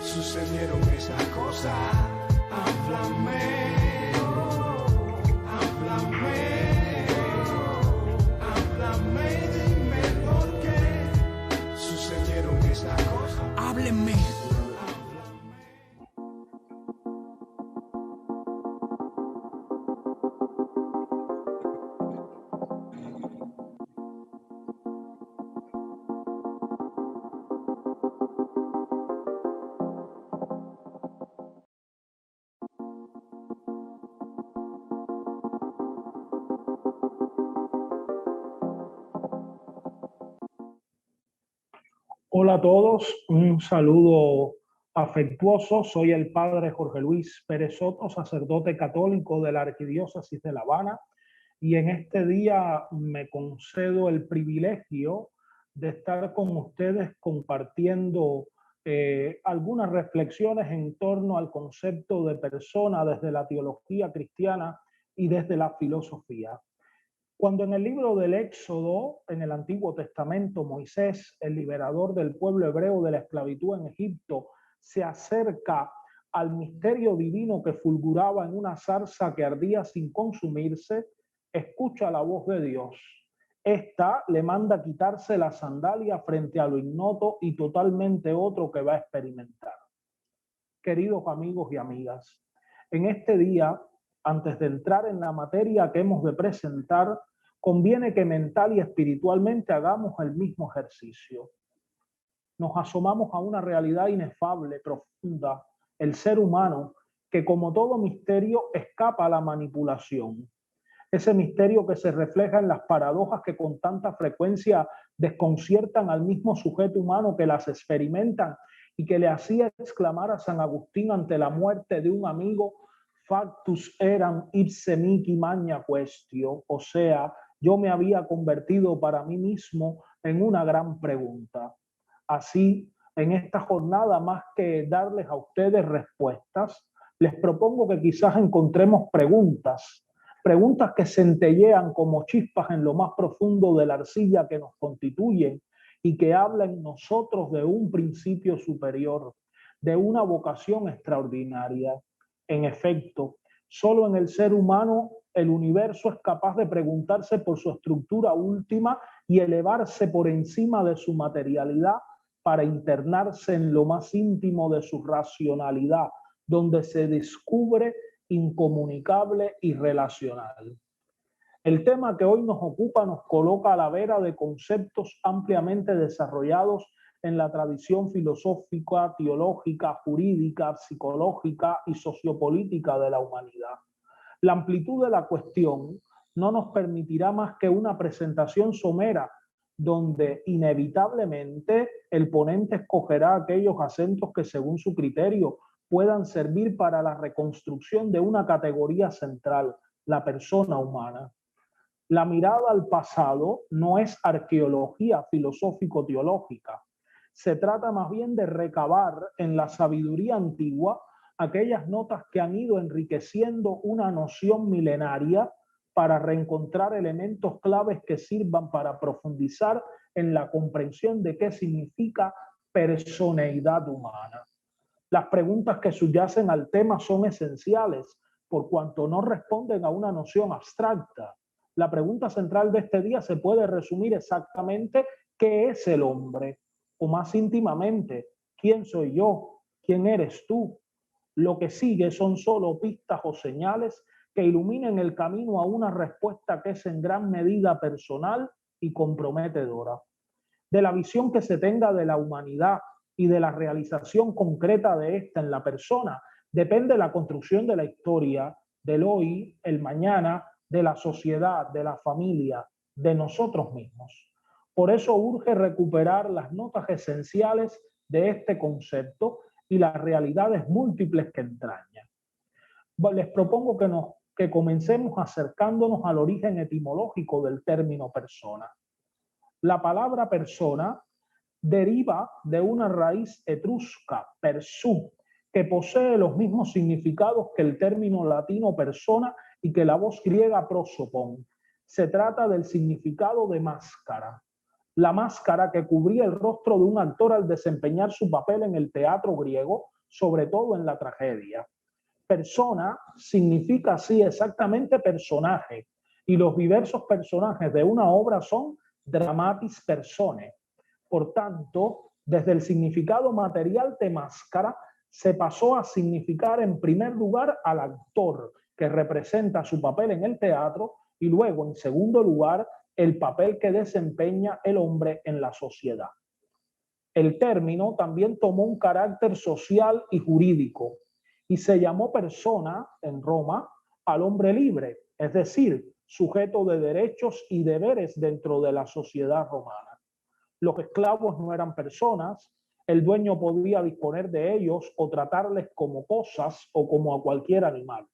Sucedieron esas cosas. Háblame, dime por qué sucedieron esas cosas. Háblenme. Hola a todos, un saludo afectuoso. Soy el padre Jorge Luis Pérez Soto, sacerdote católico de la Arquidiócesis de La Habana, y en este día me concedo el privilegio de estar con ustedes compartiendo algunas reflexiones en torno al concepto de persona desde la teología cristiana y desde la filosofía. Cuando en el libro del Éxodo, en el Antiguo Testamento, Moisés, el liberador del pueblo hebreo de la esclavitud en Egipto, se acerca al misterio divino que fulguraba en una zarza que ardía sin consumirse, escucha la voz de Dios. Esta le manda quitarse la sandalia frente a lo ignoto y totalmente otro que va a experimentar. Queridos amigos y amigas, en este día, antes de entrar en la materia que hemos de presentar, conviene que mental y espiritualmente hagamos el mismo ejercicio. Nos asomamos a una realidad inefable, profunda, el ser humano, que como todo misterio escapa a la manipulación. Ese misterio que se refleja en las paradojas que con tanta frecuencia desconciertan al mismo sujeto humano que las experimentan y que le hacía exclamar a San Agustín ante la muerte de un amigo: factus eram ipse mihi magna quaestio, o sea, yo me había convertido para mí mismo en una gran pregunta. Así, en esta jornada, más que darles a ustedes respuestas, les propongo que quizás encontremos preguntas que centellean como chispas en lo más profundo de la arcilla que nos constituyen y que hablan en nosotros de un principio superior, de una vocación extraordinaria. En efecto, solo en el ser humano el universo es capaz de preguntarse por su estructura última y elevarse por encima de su materialidad para internarse en lo más íntimo de su racionalidad, donde se descubre incomunicable y relacional. El tema que hoy nos ocupa nos coloca a la vera de conceptos ampliamente desarrollados en la tradición filosófica, teológica, jurídica, psicológica y sociopolítica de la humanidad. La amplitud de la cuestión no nos permitirá más que una presentación somera, donde inevitablemente el ponente escogerá aquellos acentos que según su criterio puedan servir para la reconstrucción de una categoría central, la persona humana. La mirada al pasado no es arqueología filosófico-teológica. Se trata más bien de recabar en la sabiduría antigua aquellas notas que han ido enriqueciendo una noción milenaria para reencontrar elementos claves que sirvan para profundizar en la comprensión de qué significa personeidad humana. Las preguntas que subyacen al tema son esenciales por cuanto no responden a una noción abstracta. La pregunta central de este día se puede resumir exactamente: ¿qué es el hombre? O más íntimamente, ¿quién soy yo? ¿Quién eres tú? Lo que sigue son solo pistas o señales que iluminen el camino a una respuesta que es en gran medida personal y comprometedora. De la visión que se tenga de la humanidad y de la realización concreta de esta en la persona depende la construcción de la historia, del hoy, el mañana, de la sociedad, de la familia, de nosotros mismos. Por eso urge recuperar las notas esenciales de este concepto y las realidades múltiples que entraña. Les propongo que comencemos acercándonos al origen etimológico del término persona. La palabra persona deriva de una raíz etrusca, persú, que posee los mismos significados que el término latino persona y que la voz griega prosopon. Se trata del significado de máscara. La máscara que cubría el rostro de un actor al desempeñar su papel en el teatro griego, sobre todo en la tragedia. Persona significa así exactamente personaje, y los diversos personajes de una obra son dramatis personae. Por tanto, desde el significado material de máscara se pasó a significar en primer lugar al actor que representa su papel en el teatro y luego, en segundo lugar, el papel que desempeña el hombre en la sociedad. El término también tomó un carácter social y jurídico y se llamó persona en Roma al hombre libre, es decir, sujeto de derechos y deberes dentro de la sociedad romana. Los esclavos no eran personas, el dueño podía disponer de ellos o tratarles como cosas o como a cualquier animal.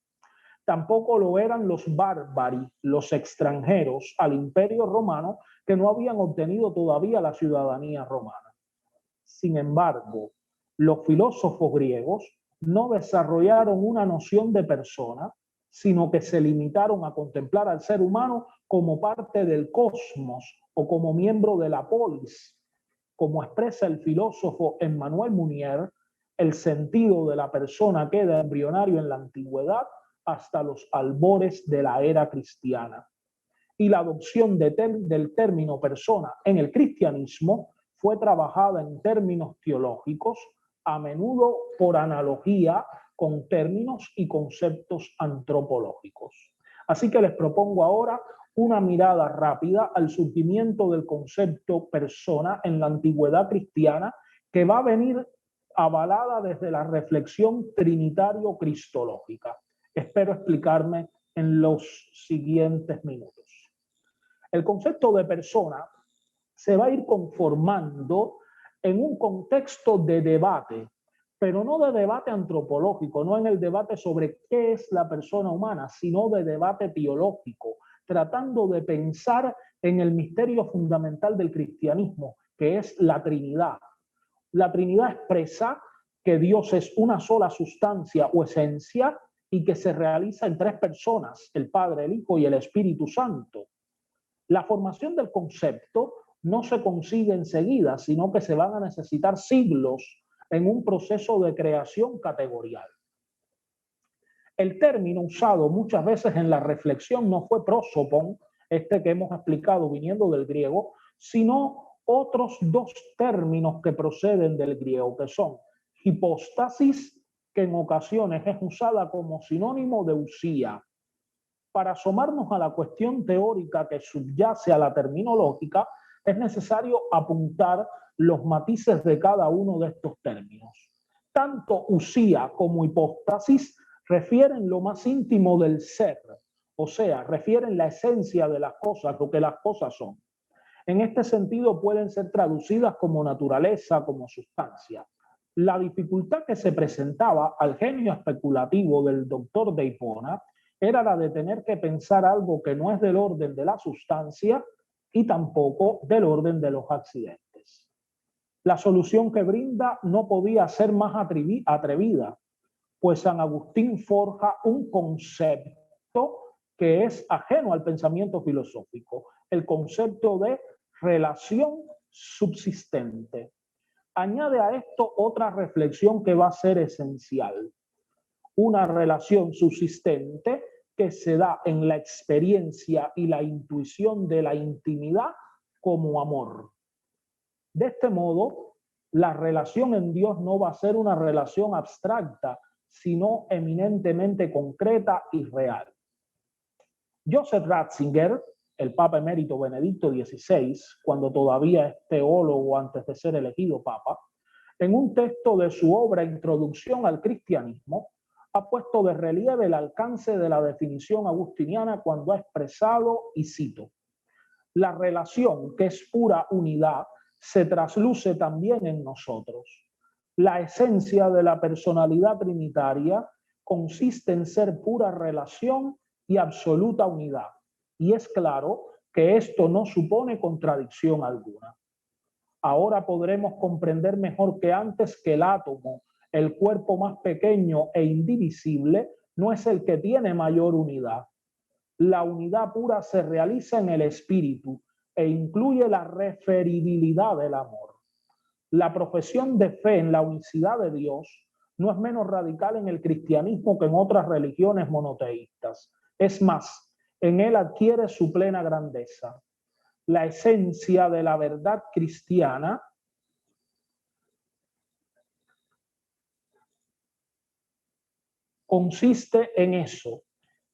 Tampoco lo eran los bárbari, los extranjeros al imperio romano que no habían obtenido todavía la ciudadanía romana. Sin embargo, los filósofos griegos no desarrollaron una noción de persona, sino que se limitaron a contemplar al ser humano como parte del cosmos o como miembro de la polis. Como expresa el filósofo Emmanuel Mounier, el sentido de la persona queda embrionario en la antigüedad hasta los albores de la era cristiana. Y la adopción del término persona en el cristianismo fue trabajada en términos teológicos, a menudo por analogía con términos y conceptos antropológicos. Así que les propongo ahora una mirada rápida al surgimiento del concepto persona en la antigüedad cristiana, que va a venir avalada desde la reflexión trinitario-cristológica. Espero explicarme en los siguientes minutos. El concepto de persona se va a ir conformando en un contexto de debate, pero no de debate antropológico, no en el debate sobre qué es la persona humana, sino de debate teológico, tratando de pensar en el misterio fundamental del cristianismo, que es la Trinidad. La Trinidad expresa que Dios es una sola sustancia o esencia y que se realiza en tres personas, el Padre, el Hijo y el Espíritu Santo. La formación del concepto no se consigue enseguida, sino que se van a necesitar siglos en un proceso de creación categorial. El término usado muchas veces en la reflexión no fue prosopon, este que hemos explicado viniendo del griego, sino otros dos términos que proceden del griego, que son hipóstasis, que en ocasiones es usada como sinónimo de usía. Para asomarnos a la cuestión teórica que subyace a la terminológica, es necesario apuntar los matices de cada uno de estos términos. Tanto usía como hipóstasis refieren lo más íntimo del ser, o sea, refieren la esencia de las cosas, lo que las cosas son. En este sentido pueden ser traducidas como naturaleza, como sustancia. La dificultad que se presentaba al genio especulativo del doctor de Hipona era la de tener que pensar algo que no es del orden de la sustancia y tampoco del orden de los accidentes. La solución que brinda no podía ser más atrevida, pues San Agustín forja un concepto que es ajeno al pensamiento filosófico, el concepto de relación subsistente. Añade a esto otra reflexión que va a ser esencial. Una relación subsistente que se da en la experiencia y la intuición de la intimidad como amor. De este modo, la relación en Dios no va a ser una relación abstracta, sino eminentemente concreta y real. Joseph Ratzinger, el Papa emérito Benedicto XVI, cuando todavía es teólogo antes de ser elegido Papa, en un texto de su obra Introducción al Cristianismo, ha puesto de relieve el alcance de la definición agustiniana cuando ha expresado, y cito, la relación que es pura unidad se trasluce también en nosotros. La esencia de la personalidad trinitaria consiste en ser pura relación y absoluta unidad. Y es claro que esto no supone contradicción alguna. Ahora podremos comprender mejor que antes que el átomo, el cuerpo más pequeño e indivisible, no es el que tiene mayor unidad, La unidad pura se realiza en el espíritu e incluye la referibilidad del amor. La profesión de fe en la unicidad de Dios no es menos radical en el cristianismo que en otras religiones monoteístas. Es más, en él adquiere su plena grandeza. La esencia de la verdad cristiana consiste en eso,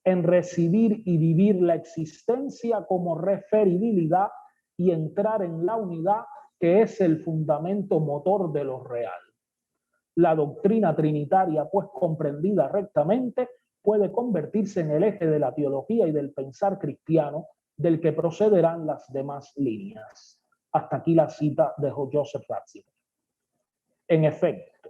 en recibir y vivir la existencia como referibilidad y entrar en la unidad que es el fundamento motor de lo real. La doctrina trinitaria, pues comprendida rectamente, puede convertirse en el eje de la teología y del pensar cristiano, del que procederán las demás líneas. Hasta aquí la cita de Joseph Ratzinger. En efecto,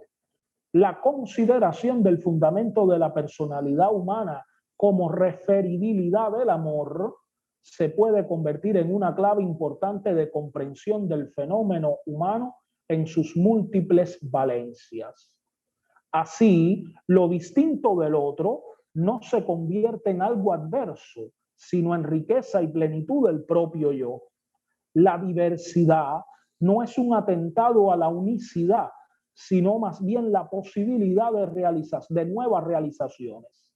la consideración del fundamento de la personalidad humana como referibilidad del amor se puede convertir en una clave importante de comprensión del fenómeno humano en sus múltiples valencias. Así, lo distinto del otro no se convierte en algo adverso, sino en riqueza y plenitud del propio yo. La diversidad no es un atentado a la unicidad, sino más bien la posibilidad de nuevas realizaciones.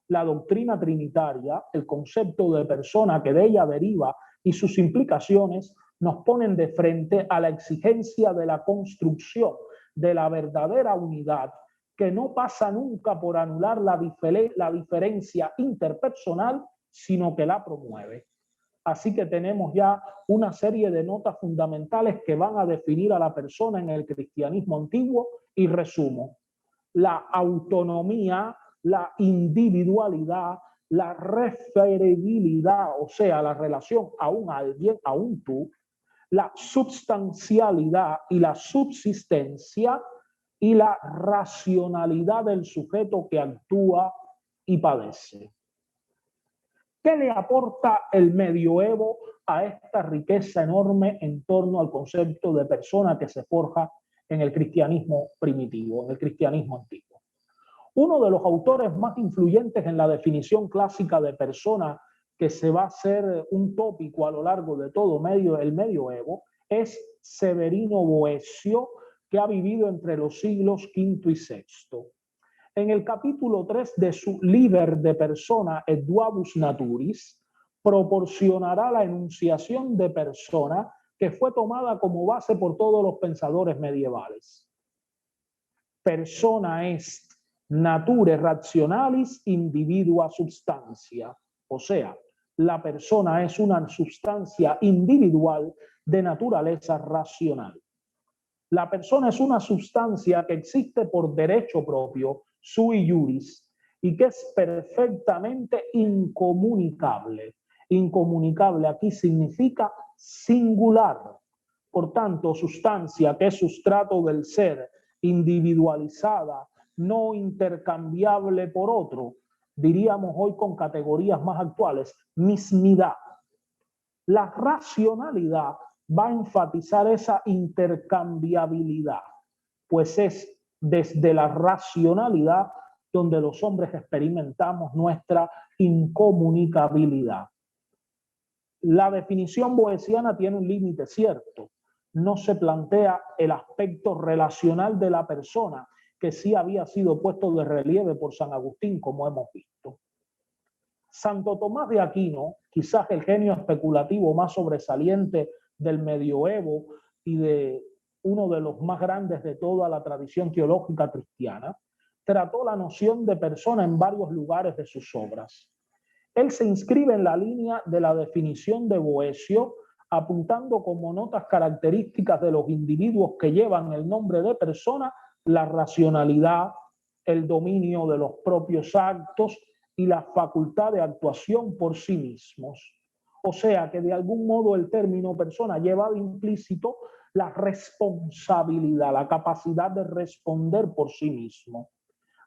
La doctrina trinitaria, el concepto de persona que de ella deriva y sus implicaciones nos ponen de frente a la exigencia de la construcción de la verdadera unidad, que no pasa nunca por anular la diferencia interpersonal, sino que la promueve. Así que tenemos ya una serie de notas fundamentales que van a definir a la persona en el cristianismo antiguo y resumo: la autonomía, la individualidad, la referibilidad, o sea, la relación a un alguien, a un tú, la substancialidad y la subsistencia y la racionalidad del sujeto que actúa y padece. ¿Qué le aporta el medioevo a esta riqueza enorme en torno al concepto de persona que se forja en el cristianismo primitivo, en el cristianismo antiguo? Uno de los autores más influyentes en la definición clásica de persona, que se va a hacer un tópico a lo largo de todo el medioevo, es Severino Boecio, que ha vivido entre los siglos V y VI. En el capítulo 3 de su Liber de Persona et Duabus Naturis, proporcionará la enunciación de persona que fue tomada como base por todos los pensadores medievales. Persona est nature rationalis individua substancia, o sea, la persona es una sustancia individual de naturaleza racional. La persona es una sustancia que existe por derecho propio, sui juris, y que es perfectamente incomunicable. Incomunicable aquí significa singular. Por tanto, sustancia que es sustrato del ser, individualizada, no intercambiable por otro, diríamos hoy con categorías más actuales, mismidad. La racionalidad va a enfatizar esa intercambiabilidad, pues es desde la racionalidad donde los hombres experimentamos nuestra incomunicabilidad. La definición boeciana tiene un límite cierto. No se plantea el aspecto relacional de la persona, que sí había sido puesto de relieve por San Agustín, como hemos visto. Santo Tomás de Aquino, quizás el genio especulativo más sobresaliente del medioevo y de uno de los más grandes de toda la tradición teológica cristiana, trató la noción de persona en varios lugares de sus obras. Él se inscribe en la línea de la definición de Boecio, apuntando como notas características de los individuos que llevan el nombre de persona la racionalidad, el dominio de los propios actos y la facultad de actuación por sí mismos. O sea que de algún modo el término persona lleva implícito la responsabilidad, la capacidad de responder por sí mismo.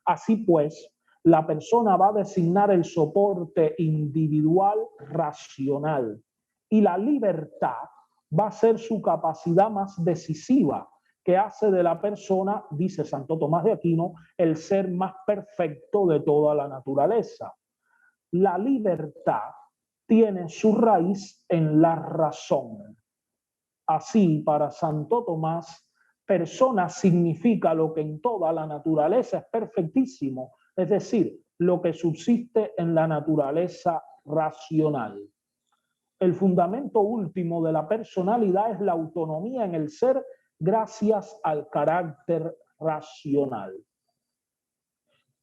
Así pues, la persona va a designar el soporte individual racional y la libertad va a ser su capacidad más decisiva, que hace de la persona, dice Santo Tomás de Aquino, el ser más perfecto de toda la naturaleza. la libertad tiene su raíz en la razón. Así, para Santo Tomás, persona significa lo que en toda la naturaleza es perfectísimo, es decir, lo que subsiste en la naturaleza racional. El fundamento último de la personalidad es la autonomía en el ser gracias al carácter racional.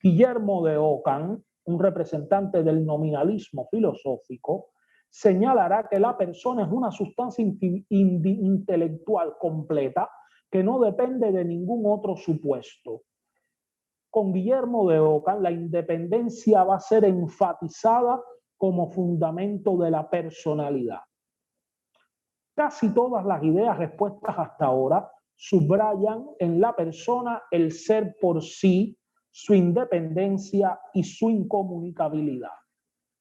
Guillermo de Ockham, un representante del nominalismo filosófico, señalará que la persona es una sustancia intelectual completa que no depende de ningún otro supuesto. Con Guillermo de Ockham, la independencia va a ser enfatizada como fundamento de la personalidad. Casi todas las ideas expuestas hasta ahora subrayan en la persona el ser por sí, su independencia y su incomunicabilidad.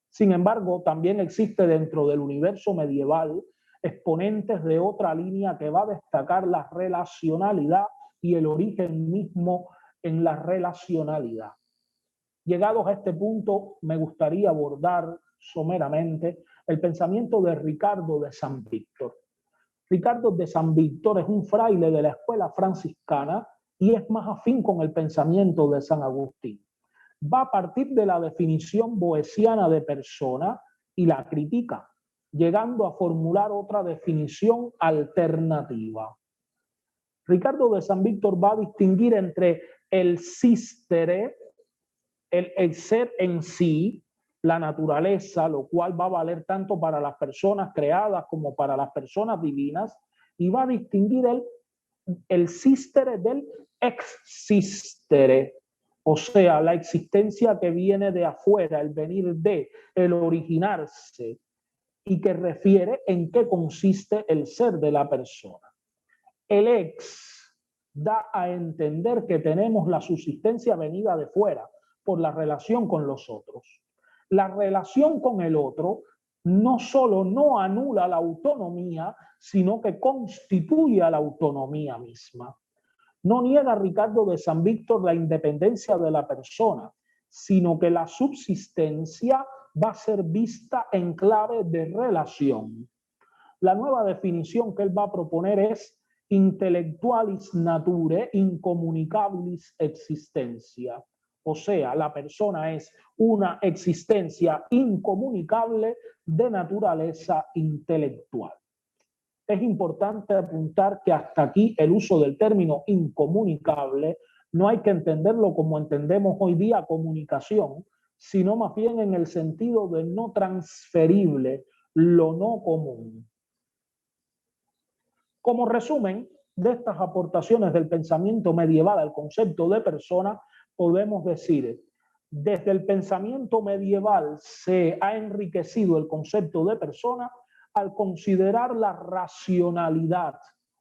Sin embargo, también existe dentro del universo medieval exponentes de otra línea que va a destacar la relacionalidad y el origen mismo en la relacionalidad. Llegados a este punto, me gustaría abordar someramente el pensamiento de Ricardo de San Víctor. Ricardo de San Víctor es un fraile de la escuela franciscana y es más afín con el pensamiento de San Agustín. Va a partir de la definición boeciana de persona y la critica, llegando a formular otra definición alternativa. Ricardo de San Víctor va a distinguir entre el sistere, el ser en sí, la naturaleza, lo cual va a valer tanto para las personas creadas como para las personas divinas, y va a distinguir el sistere del existere, o sea, la existencia que viene de afuera, el venir de, el originarse, y que refiere en qué consiste el ser de la persona. El ex da a entender que tenemos la subsistencia venida de fuera por la relación con los otros. La relación con el otro no solo no anula la autonomía, sino que constituye a la autonomía misma. No niega Ricardo de San Víctor la independencia de la persona, sino que la subsistencia va a ser vista en clave de relación. La nueva definición que él va a proponer es intellectualis naturae incommunicabilis existencia. O sea, la persona es una existencia incomunicable de naturaleza intelectual. Es importante apuntar que hasta aquí el uso del término incomunicable no hay que entenderlo como entendemos hoy día comunicación, sino más bien en el sentido de no transferible, lo no común. Como resumen de estas aportaciones del pensamiento medieval al concepto de persona, podemos decir, desde el pensamiento medieval se ha enriquecido el concepto de persona al considerar la racionalidad,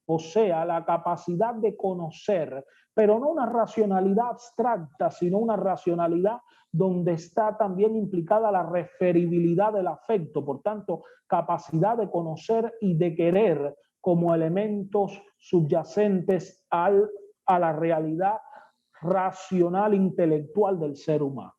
o sea, la capacidad de conocer, pero no una racionalidad abstracta, sino una racionalidad donde está también implicada la referibilidad del afecto, por tanto, capacidad de conocer y de querer como elementos subyacentes a la realidad racional intelectual del ser humano.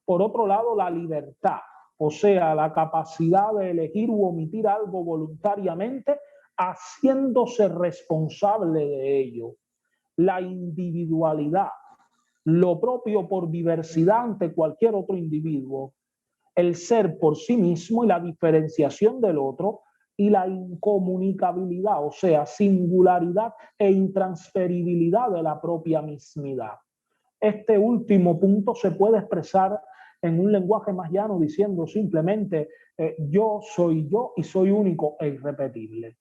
Por otro lado, la libertad, o sea, la capacidad de elegir u omitir algo voluntariamente, haciéndose responsable de ello. La individualidad, lo propio por diversidad ante cualquier otro individuo, el ser por sí mismo y la diferenciación del otro, y la incomunicabilidad, o sea, singularidad e intransferibilidad de la propia mismidad. Este último punto se puede expresar en un lenguaje más llano diciendo simplemente yo soy yo y soy único e irrepetible.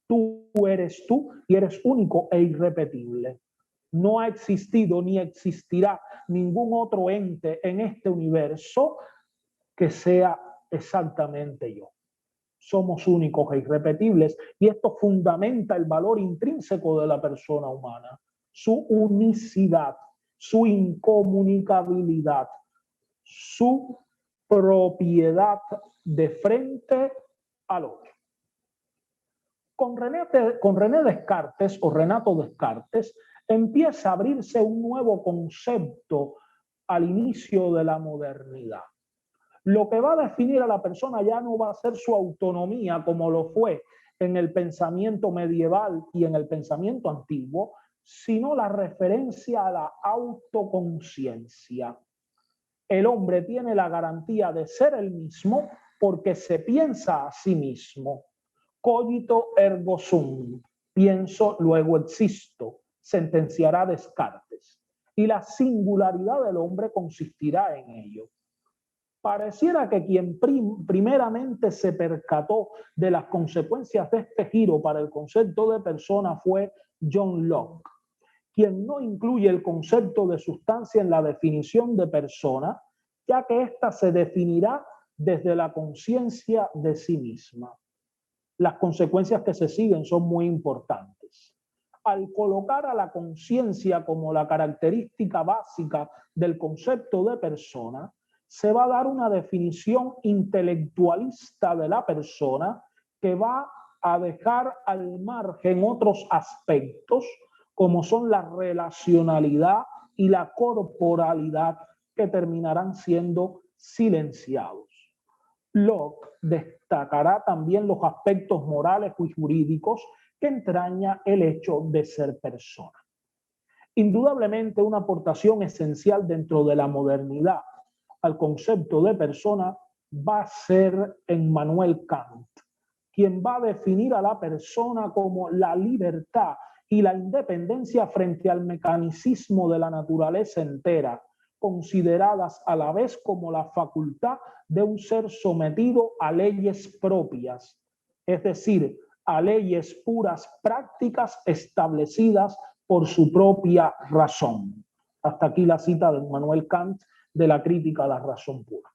Tú eres tú y eres único e irrepetible. No ha existido ni existirá ningún otro ente en este universo que sea exactamente yo. Somos únicos e irrepetibles y esto fundamenta el valor intrínseco de la persona humana, su unicidad, su incomunicabilidad, su propiedad de frente al otro. Con René Descartes o Renato Descartes empieza a abrirse un nuevo concepto al inicio de la modernidad. Lo que va a definir a la persona ya no va a ser su autonomía como lo fue en el pensamiento medieval y en el pensamiento antiguo, sino la referencia a la autoconciencia. El hombre tiene la garantía de ser el mismo porque se piensa a sí mismo. Cogito ergo sum, pienso luego existo, sentenciará Descartes. Y la singularidad del hombre consistirá en ello. Pareciera que quien primeramente se percató de las consecuencias de este giro para el concepto de persona fue John Locke, quien no incluye el concepto de sustancia en la definición de persona, ya que ésta se definirá desde la conciencia de sí misma. Las consecuencias que se siguen son muy importantes. Al colocar a la conciencia como la característica básica del concepto de persona, se va a dar una definición intelectualista de la persona que va a dejar al margen otros aspectos como son la relacionalidad y la corporalidad, que terminarán siendo silenciados. Locke destacará también los aspectos morales y jurídicos que entraña el hecho de ser persona. Indudablemente, una aportación esencial dentro de la modernidad al concepto de persona va a ser Immanuel Kant, quien va a definir a la persona como la libertad y la independencia frente al mecanicismo de la naturaleza entera, consideradas a la vez como la facultad de un ser sometido a leyes propias, es decir, a leyes puras prácticas establecidas por su propia razón. Hasta aquí la cita de Immanuel Kant de la crítica a la razón pura.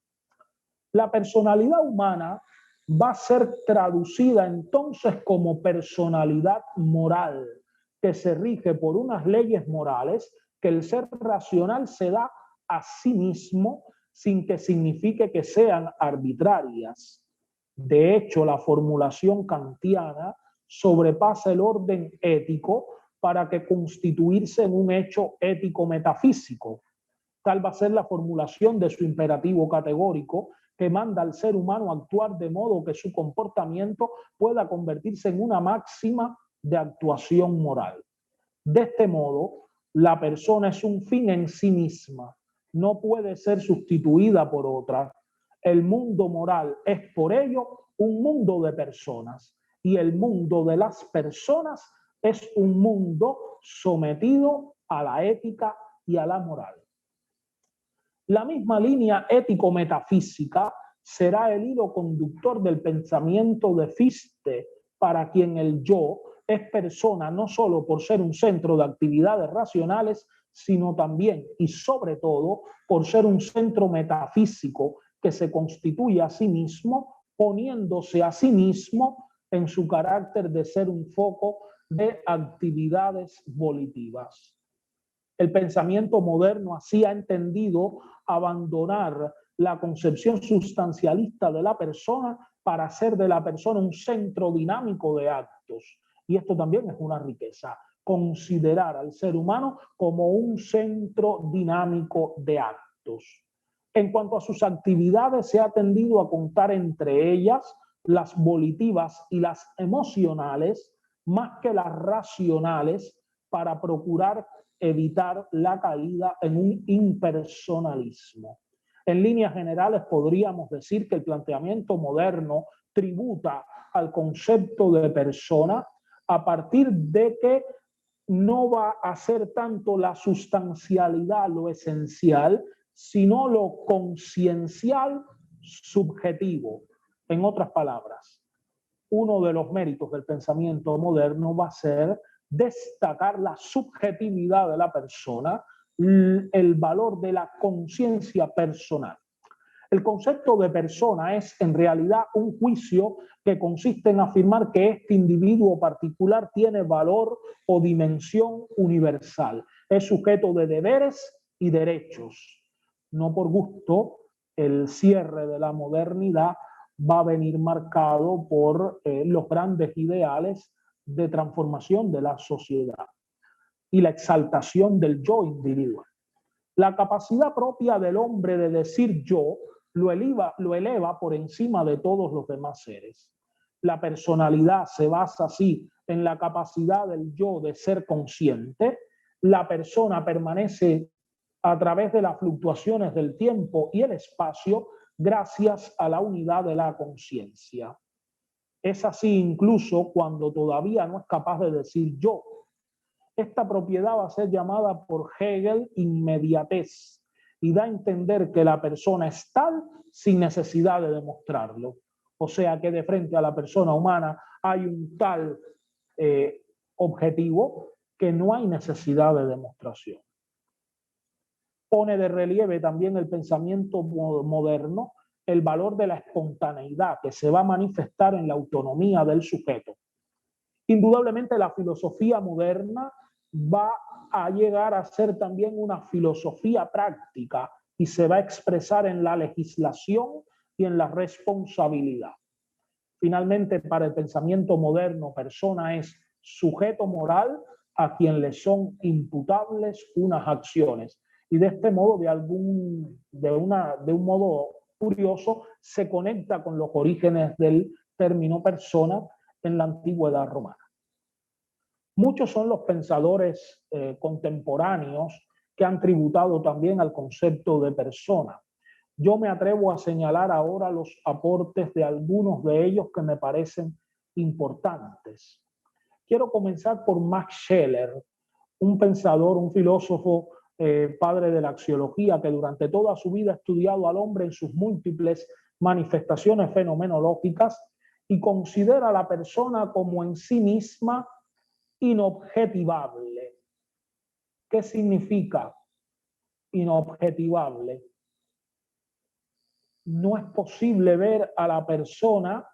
La personalidad humana va a ser traducida entonces como personalidad moral, que se rige por unas leyes morales que el ser racional se da a sí mismo sin que signifique que sean arbitrarias. De hecho, la formulación kantiana sobrepasa el orden ético para que constituirse en un hecho ético-metafísico. Tal va a ser la formulación de su imperativo categórico, que manda al ser humano a actuar de modo que su comportamiento pueda convertirse en una máxima de actuación moral. De este modo, la persona es un fin en sí misma, no puede ser sustituida por otra. El mundo moral es por ello un mundo de personas, y el mundo de las personas es un mundo sometido a la ética y a la moral. La misma línea ético-metafísica será el hilo conductor del pensamiento de Fichte, para quien el yo es persona no solo por ser un centro de actividades racionales, sino también y sobre todo por ser un centro metafísico que se constituye a sí mismo, poniéndose a sí mismo en su carácter de ser un foco de actividades volitivas. El pensamiento moderno así ha entendido abandonar la concepción sustancialista de la persona para hacer de la persona un centro dinámico de actos. Y esto también es una riqueza, considerar al ser humano como un centro dinámico de actos. En cuanto a sus actividades, se ha tendido a contar entre ellas las volitivas y las emocionales, más que las racionales, para procurar evitar la caída en un impersonalismo. En líneas generales, podríamos decir que el planteamiento moderno tributa al concepto de persona a partir de que no va a ser tanto la sustancialidad lo esencial, sino lo conciencial subjetivo. En otras palabras, uno de los méritos del pensamiento moderno va a ser destacar la subjetividad de la persona, el valor de la conciencia personal. El concepto de persona es en realidad un juicio que consiste en afirmar que este individuo particular tiene valor o dimensión universal. Es sujeto de deberes y derechos. No por gusto, el cierre de la modernidad va a venir marcado por los grandes ideales de transformación de la sociedad y la exaltación del yo individual. La capacidad propia del hombre de decir yo lo eleva por encima de todos los demás seres. La personalidad se basa así en la capacidad del yo de ser consciente. La persona permanece a través de las fluctuaciones del tiempo y el espacio gracias a la unidad de la conciencia. Es así incluso cuando todavía no es capaz de decir yo. Esta propiedad va a ser llamada por Hegel inmediatez y da a entender que la persona es tal sin necesidad de demostrarlo. O sea que de frente a la persona humana hay un tal objetivo que no hay necesidad de demostración. Pone de relieve también el pensamiento moderno el valor de la espontaneidad que se va a manifestar en la autonomía del sujeto. Indudablemente la filosofía moderna va a llegar a ser también una filosofía práctica y se va a expresar en la legislación y en la responsabilidad. Finalmente, para el pensamiento moderno, persona es sujeto moral a quien le son imputables unas acciones. Y de este modo, de un modo curioso, se conecta con los orígenes del término persona en la antigüedad romana. Muchos son los pensadores contemporáneos que han tributado también al concepto de persona. Yo me atrevo a señalar ahora los aportes de algunos de ellos que me parecen importantes. Quiero comenzar por Max Scheler, un pensador, un filósofo, padre de la axiología, que durante toda su vida ha estudiado al hombre en sus múltiples manifestaciones fenomenológicas y considera a la persona como en sí misma inobjetivable. ¿Qué significa inobjetivable? No es posible ver a la persona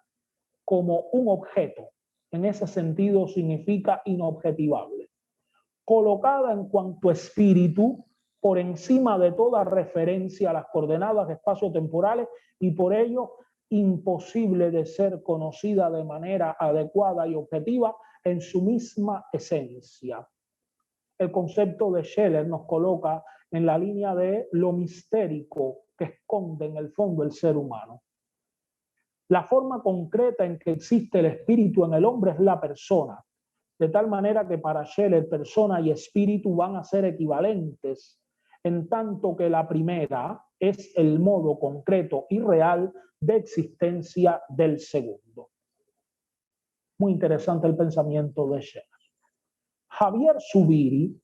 como un objeto. En ese sentido significa inobjetivable. Colocada en cuanto espíritu por encima de toda referencia a las coordenadas espacio-temporales y por ello imposible de ser conocida de manera adecuada y objetiva en su misma esencia. El concepto de Scheler nos coloca en la línea de lo mistérico que esconde en el fondo el ser humano. La forma concreta en que existe el espíritu en el hombre es la persona, de tal manera que para Scheler persona y espíritu van a ser equivalentes, en tanto que la primera es el modo concreto y real de existencia del segundo. Muy interesante el pensamiento de Scheler. Javier Zubiri,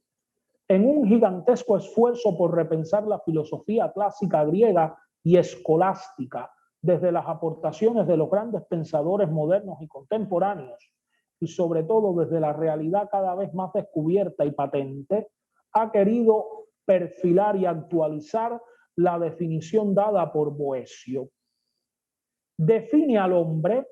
en un gigantesco esfuerzo por repensar la filosofía clásica griega y escolástica desde las aportaciones de los grandes pensadores modernos y contemporáneos, y sobre todo desde la realidad cada vez más descubierta y patente, ha querido perfilar y actualizar la definición dada por Boecio. Define al hombre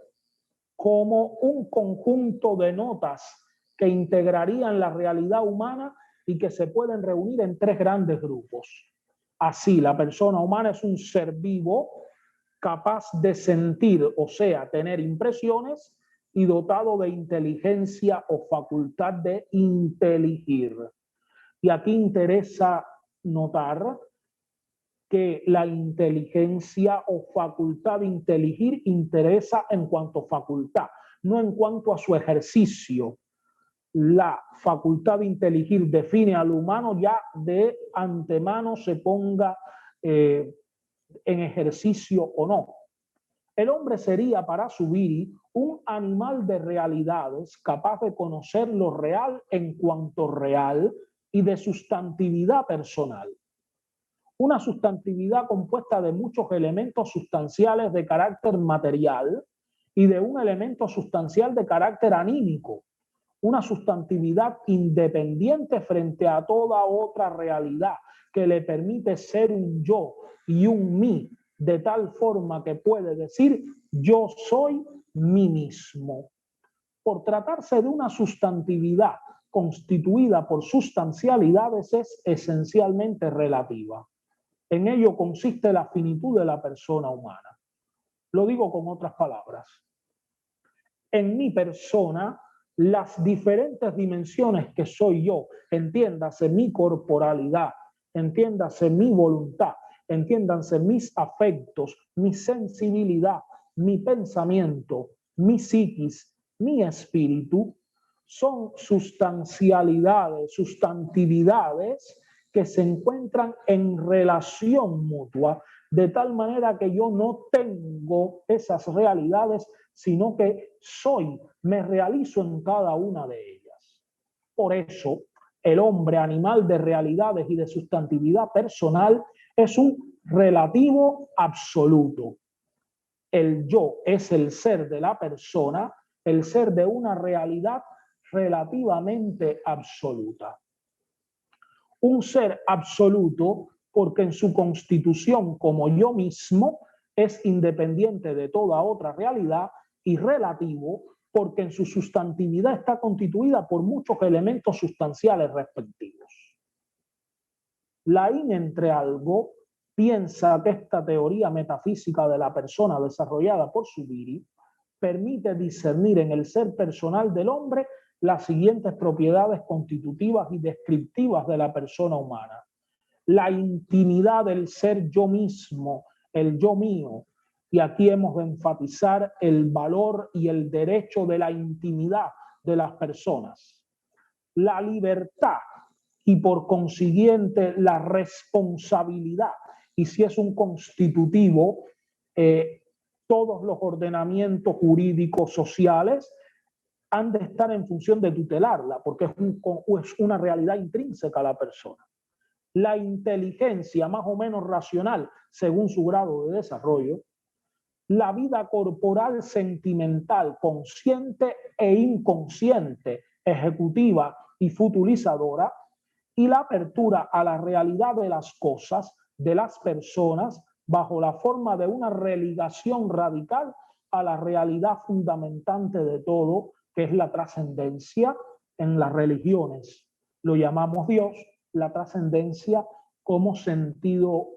como un conjunto de notas que integrarían la realidad humana y que se pueden reunir en tres grandes grupos. Así, la persona humana es un ser vivo capaz de sentir, o sea, tener impresiones, y dotado de inteligencia o facultad de inteligir. Y aquí interesa notar que la inteligencia o facultad de inteligir interesa en cuanto a facultad, no en cuanto a su ejercicio. La facultad de inteligir define al humano ya de antemano, se ponga en ejercicio o no. El hombre sería para Zubiri un animal de realidades capaz de conocer lo real en cuanto real y de sustantividad personal. Una sustantividad compuesta de muchos elementos sustanciales de carácter material y de un elemento sustancial de carácter anímico. Una sustantividad independiente frente a toda otra realidad que le permite ser un yo y un mí, de tal forma que puede decir yo soy mí mismo. Por tratarse de una sustantividad constituida por sustancialidades, es esencialmente relativa. En ello consiste la finitud de la persona humana. Lo digo con otras palabras. En mi persona, las diferentes dimensiones que soy yo, entiéndase mi corporalidad, entiéndase mi voluntad, entiéndanse, mis afectos, mi sensibilidad, mi pensamiento, mi psiquis, mi espíritu, son sustancialidades, sustantividades que se encuentran en relación mutua, de tal manera que yo no tengo esas realidades, sino que soy, me realizo en cada una de ellas. Por eso, el hombre, animal de realidades y de sustantividad personal, es un relativo absoluto. El yo es el ser de la persona, el ser de una realidad relativamente absoluta. Un ser absoluto porque en su constitución como yo mismo es independiente de toda otra realidad, y relativo porque en su sustantividad está constituida por muchos elementos sustanciales respectivos. Laín, entre algo, piensa que esta teoría metafísica de la persona desarrollada por Zubiri permite discernir en el ser personal del hombre las siguientes propiedades constitutivas y descriptivas de la persona humana. La intimidad del ser yo mismo, el yo mío, y aquí hemos de enfatizar el valor y el derecho de la intimidad de las personas. La libertad y por consiguiente la responsabilidad, y si es un constitutivo, todos los ordenamientos jurídicos sociales han de estar en función de tutelarla, porque es una realidad intrínseca a la persona. La inteligencia más o menos racional según su grado de desarrollo, la vida corporal sentimental, consciente e inconsciente, ejecutiva y futurizadora, y la apertura a la realidad de las cosas, de las personas, bajo la forma de una religación radical a la realidad fundamentante de todo, que es la trascendencia. En las religiones lo llamamos Dios, la trascendencia como sentido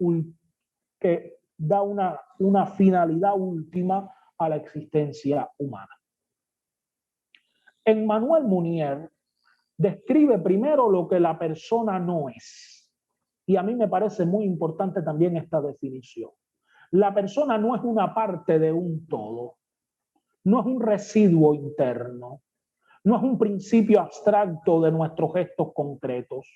que da una finalidad última a la existencia humana. Emmanuel Mounier describe primero lo que la persona no es. Y a mí me parece muy importante también esta definición. La persona no es una parte de un todo, no es un residuo interno, no es un principio abstracto de nuestros gestos concretos,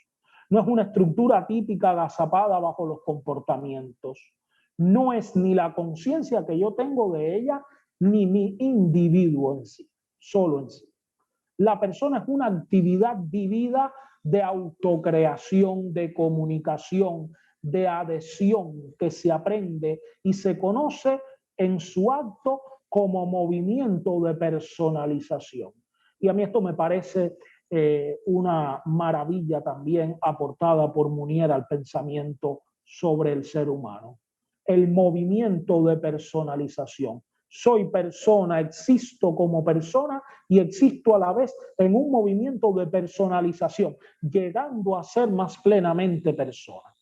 no es una estructura típica agazapada bajo los comportamientos, no es ni la conciencia que yo tengo de ella, ni mi individuo en sí, solo en sí. La persona es una actividad vivida de autocreación, de comunicación, de adhesión que se aprende y se conoce en su acto como movimiento de personalización. Y a mí esto me parece una maravilla también aportada por Mounier al pensamiento sobre el ser humano. El movimiento de personalización. Soy persona, existo como persona y existo a la vez en un movimiento de personalización, llegando a ser más plenamente persona.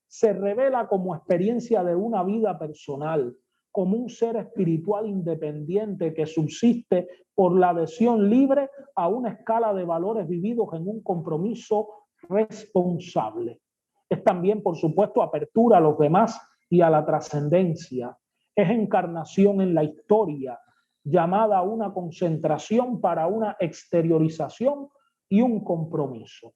Se revela como experiencia de una vida personal, como un ser espiritual independiente que subsiste por la adhesión libre a una escala de valores vividos en un compromiso responsable. Es también, por supuesto, apertura a los demás y a la trascendencia. Es encarnación en la historia, llamada a una concentración para una exteriorización y un compromiso.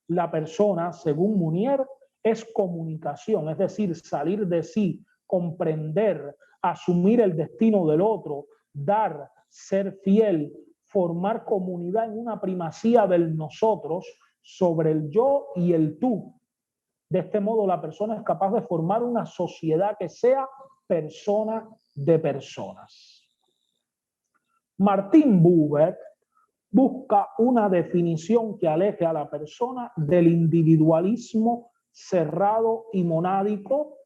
La persona, según Mounier, es comunicación, es decir, salir de sí, comprender, asumir el destino del otro, dar, ser fiel, formar comunidad en una primacía del nosotros sobre el yo y el tú. De este modo, la persona es capaz de formar una sociedad que sea persona de personas. Martin Buber busca una definición que aleje a la persona del individualismo cerrado y monádico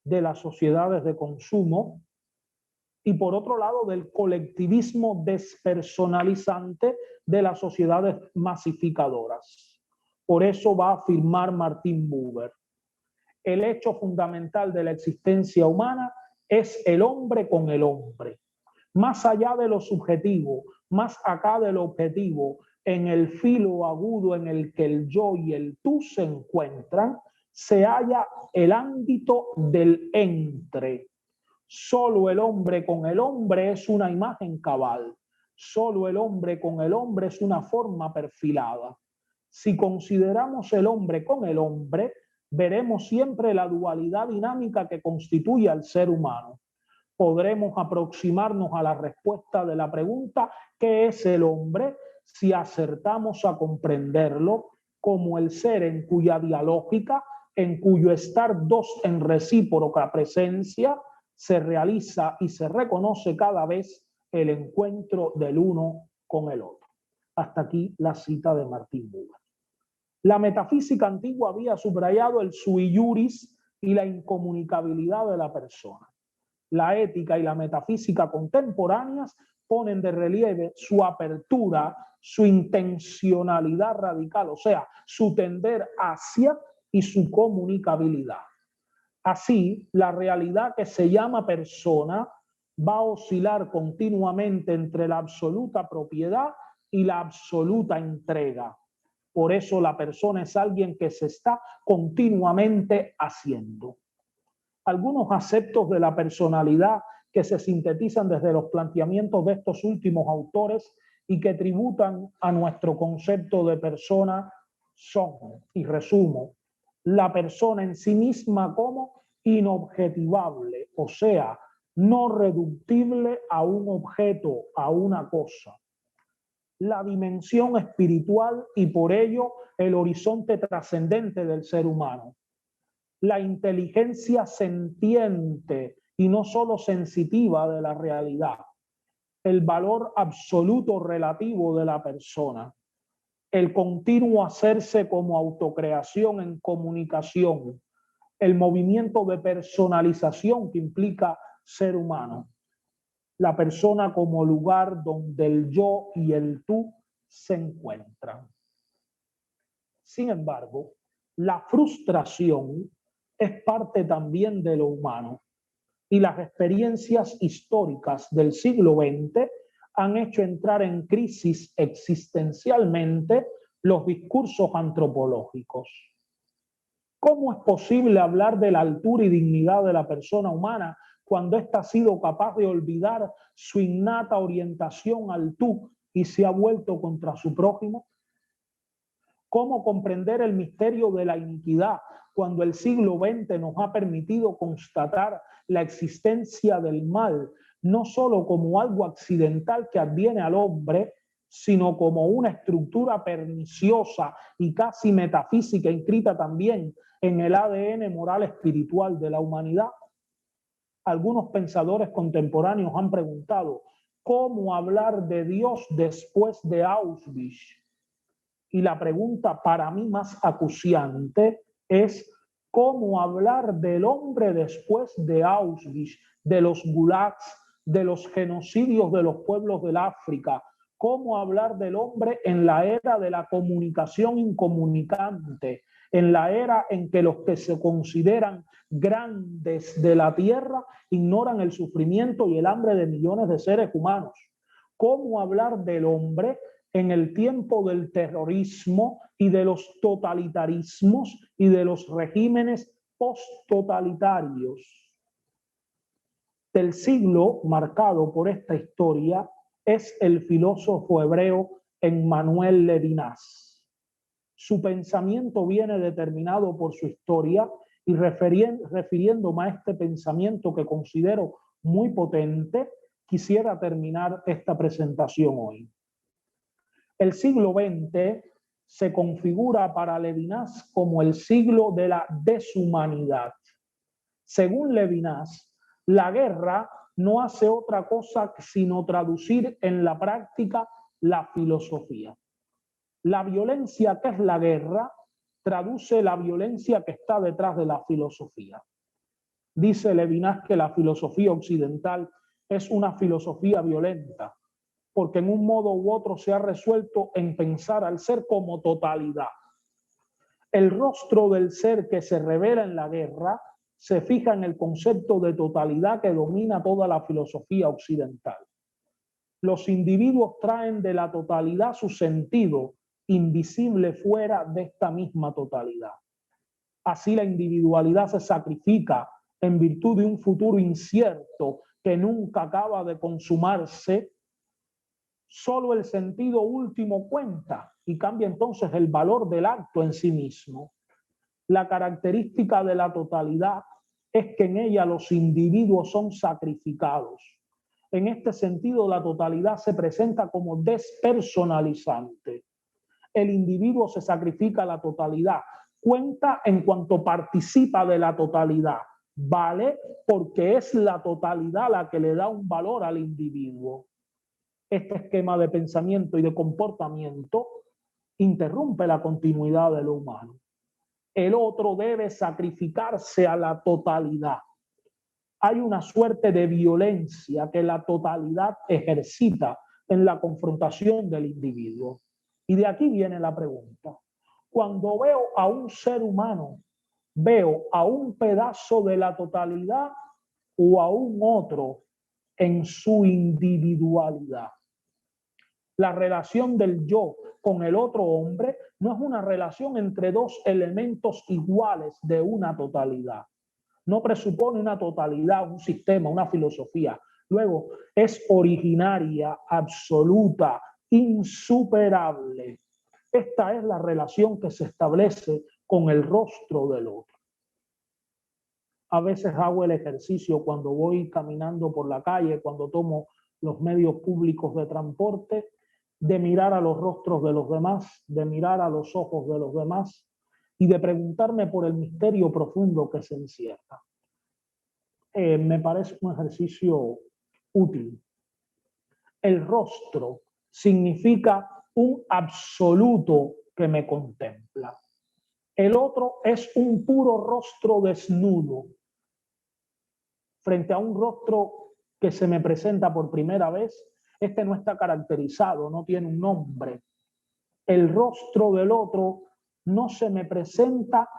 de las sociedades de consumo y, por otro lado, del colectivismo despersonalizante de las sociedades masificadoras. Por eso va a afirmar Martin Buber: el hecho fundamental de la existencia humana es el hombre con el hombre. Más allá de lo subjetivo, más acá del objetivo, en el filo agudo en el que el yo y el tú se encuentran, se halla el ámbito del entre. Solo el hombre con el hombre es una imagen cabal. Solo el hombre con el hombre es una forma perfilada. Si consideramos el hombre con el hombre, veremos siempre la dualidad dinámica que constituye al ser humano. Podremos aproximarnos a la respuesta de la pregunta ¿qué es el hombre? Si acertamos a comprenderlo como el ser en cuya dialógica, en cuyo estar dos en recíproca presencia, se realiza y se reconoce cada vez el encuentro del uno con el otro. Hasta aquí la cita de Martín Buber. La metafísica antigua había subrayado el sui iuris y la incomunicabilidad de la persona. La ética y la metafísica contemporáneas ponen de relieve su apertura, su intencionalidad radical, o sea, su tender hacia y su comunicabilidad. Así, la realidad que se llama persona va a oscilar continuamente entre la absoluta propiedad y la absoluta entrega. Por eso la persona es alguien que se está continuamente haciendo. Algunos aspectos de la personalidad que se sintetizan desde los planteamientos de estos últimos autores y que tributan a nuestro concepto de persona son, y resumo, la persona en sí misma como inobjetivable, o sea, no reductible a un objeto, a una cosa. La dimensión espiritual y por ello el horizonte trascendente del ser humano. La inteligencia sentiente y no solo sensitiva de la realidad. El valor absoluto relativo de la persona. El continuo hacerse como autocreación en comunicación. El movimiento de personalización que implica ser humano. La persona como lugar donde el yo y el tú se encuentran. Sin embargo, la frustración es parte también de lo humano y las experiencias históricas del siglo XX han hecho entrar en crisis existencialmente los discursos antropológicos. ¿Cómo es posible hablar de la altura y dignidad de la persona humana cuando ésta ha sido capaz de olvidar su innata orientación al tú y se ha vuelto contra su prójimo? ¿Cómo comprender el misterio de la iniquidad cuando el siglo XX nos ha permitido constatar la existencia del mal, no solo como algo accidental que adviene al hombre, sino como una estructura perniciosa y casi metafísica inscrita también en el ADN moral espiritual de la humanidad? Algunos pensadores contemporáneos han preguntado, ¿cómo hablar de Dios después de Auschwitz? Y la pregunta para mí más acuciante es cómo hablar del hombre después de Auschwitz, de los gulags, de los genocidios de los pueblos del África, cómo hablar del hombre en la era de la comunicación incomunicante, en la era en que los que se consideran grandes de la tierra ignoran el sufrimiento y el hambre de millones de seres humanos. ¿Cómo hablar del hombre en el tiempo del terrorismo y de los totalitarismos y de los regímenes post-totalitarios? Del siglo marcado por esta historia es el filósofo hebreo Emmanuel Levinas. Su pensamiento viene determinado por su historia y refiriéndome a este pensamiento que considero muy potente, quisiera terminar esta presentación hoy. El siglo XX se configura para Levinas como el siglo de la deshumanidad. Según Levinas, la guerra no hace otra cosa sino traducir en la práctica la filosofía. La violencia que es la guerra traduce la violencia que está detrás de la filosofía. Dice Levinas que la filosofía occidental es una filosofía violenta, porque en un modo u otro se ha resuelto en pensar al ser como totalidad. El rostro del ser que se revela en la guerra se fija en el concepto de totalidad que domina toda la filosofía occidental. Los individuos traen de la totalidad su sentido, invisible fuera de esta misma totalidad. Así la individualidad se sacrifica en virtud de un futuro incierto que nunca acaba de consumarse. Solo el sentido último cuenta y cambia entonces el valor del acto en sí mismo. La característica de la totalidad es que en ella los individuos son sacrificados. En este sentido, la totalidad se presenta como despersonalizante. El individuo se sacrifica a la totalidad, cuenta en cuanto participa de la totalidad, vale porque es la totalidad la que le da un valor al individuo. Este esquema de pensamiento y de comportamiento interrumpe la continuidad de lo humano. El otro debe sacrificarse a la totalidad. Hay una suerte de violencia que la totalidad ejercita en la confrontación del individuo. Y de aquí viene la pregunta. Cuando veo a un ser humano, ¿veo a un pedazo de la totalidad o a un otro en su individualidad? La relación del yo con el otro hombre no es una relación entre dos elementos iguales de una totalidad. No presupone una totalidad, un sistema, una filosofía. Luego, es originaria, absoluta, insuperable. Esta es la relación que se establece con el rostro del otro. A veces hago el ejercicio cuando voy caminando por la calle, cuando tomo los medios públicos de transporte, de mirar a los rostros de los demás, de mirar a los ojos de los demás y de preguntarme por el misterio profundo que se encierra. Me parece un ejercicio útil. El rostro significa un absoluto que me contempla. El otro es un puro rostro desnudo. Frente a un rostro que se me presenta por primera vez, este no está caracterizado, no tiene un nombre. El rostro del otro no se me presenta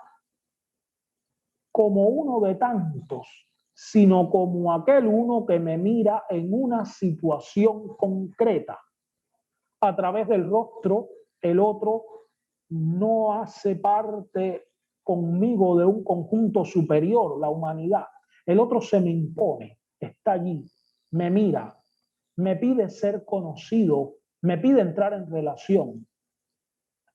como uno de tantos, sino como aquel uno que me mira en una situación concreta. A través del rostro, el otro no hace parte conmigo de un conjunto superior, la humanidad. El otro se me impone, está allí, me mira, me pide ser conocido, me pide entrar en relación.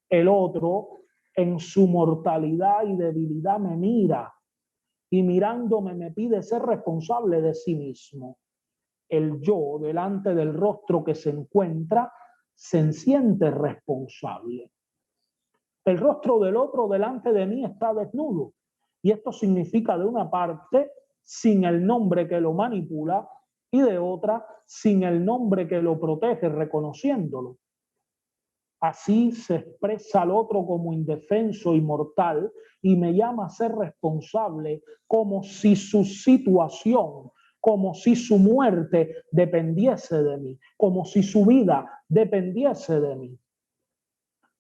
El otro, en su mortalidad y debilidad, me mira y mirándome me pide ser responsable de sí mismo. El yo, delante del rostro que se encuentra, se siente responsable. El rostro del otro delante de mí está desnudo y esto significa de una parte sin el nombre que lo manipula y de otra sin el nombre que lo protege, reconociéndolo. Así se expresa al otro como indefenso y mortal y me llama a ser responsable como si su situación, como si su muerte dependiese de mí, como si su vida dependiese de mí.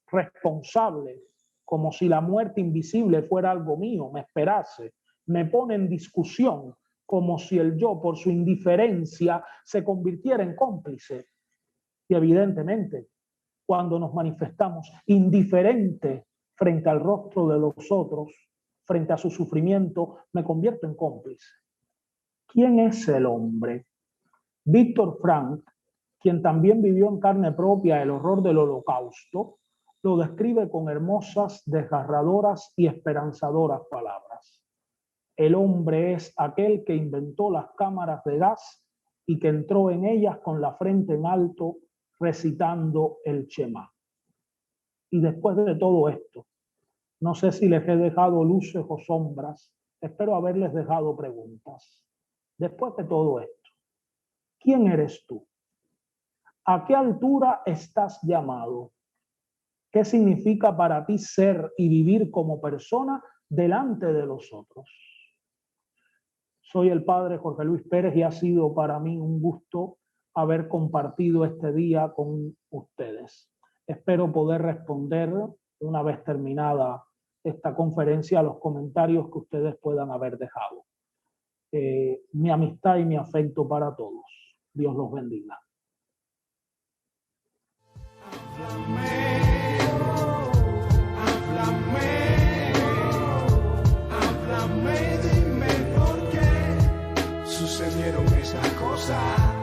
Responsable, como si la muerte invisible fuera algo mío, me esperase, me pone en discusión, como si el yo por su indiferencia se convirtiera en cómplice. Y evidentemente, cuando nos manifestamos indiferentes frente al rostro de los otros, frente a su sufrimiento, me convierto en cómplice. ¿Quién es el hombre? Víctor Frank, quien también vivió en carne propia el horror del Holocausto, lo describe con hermosas, desgarradoras y esperanzadoras palabras. El hombre es aquel que inventó las cámaras de gas y que entró en ellas con la frente en alto, recitando el Shema. Y después de todo esto, no sé si les he dejado luces o sombras, espero haberles dejado preguntas. Después de todo esto, ¿quién eres tú? ¿A qué altura estás llamado? ¿Qué significa para ti ser y vivir como persona delante de los otros? Soy el padre Jorge Luis Pérez y ha sido para mí un gusto haber compartido este día con ustedes. Espero poder responder, una vez terminada esta conferencia, a los comentarios que ustedes puedan haber dejado. Mi amistad y mi afecto para todos. Dios los bendiga. Háblame, esas cosas.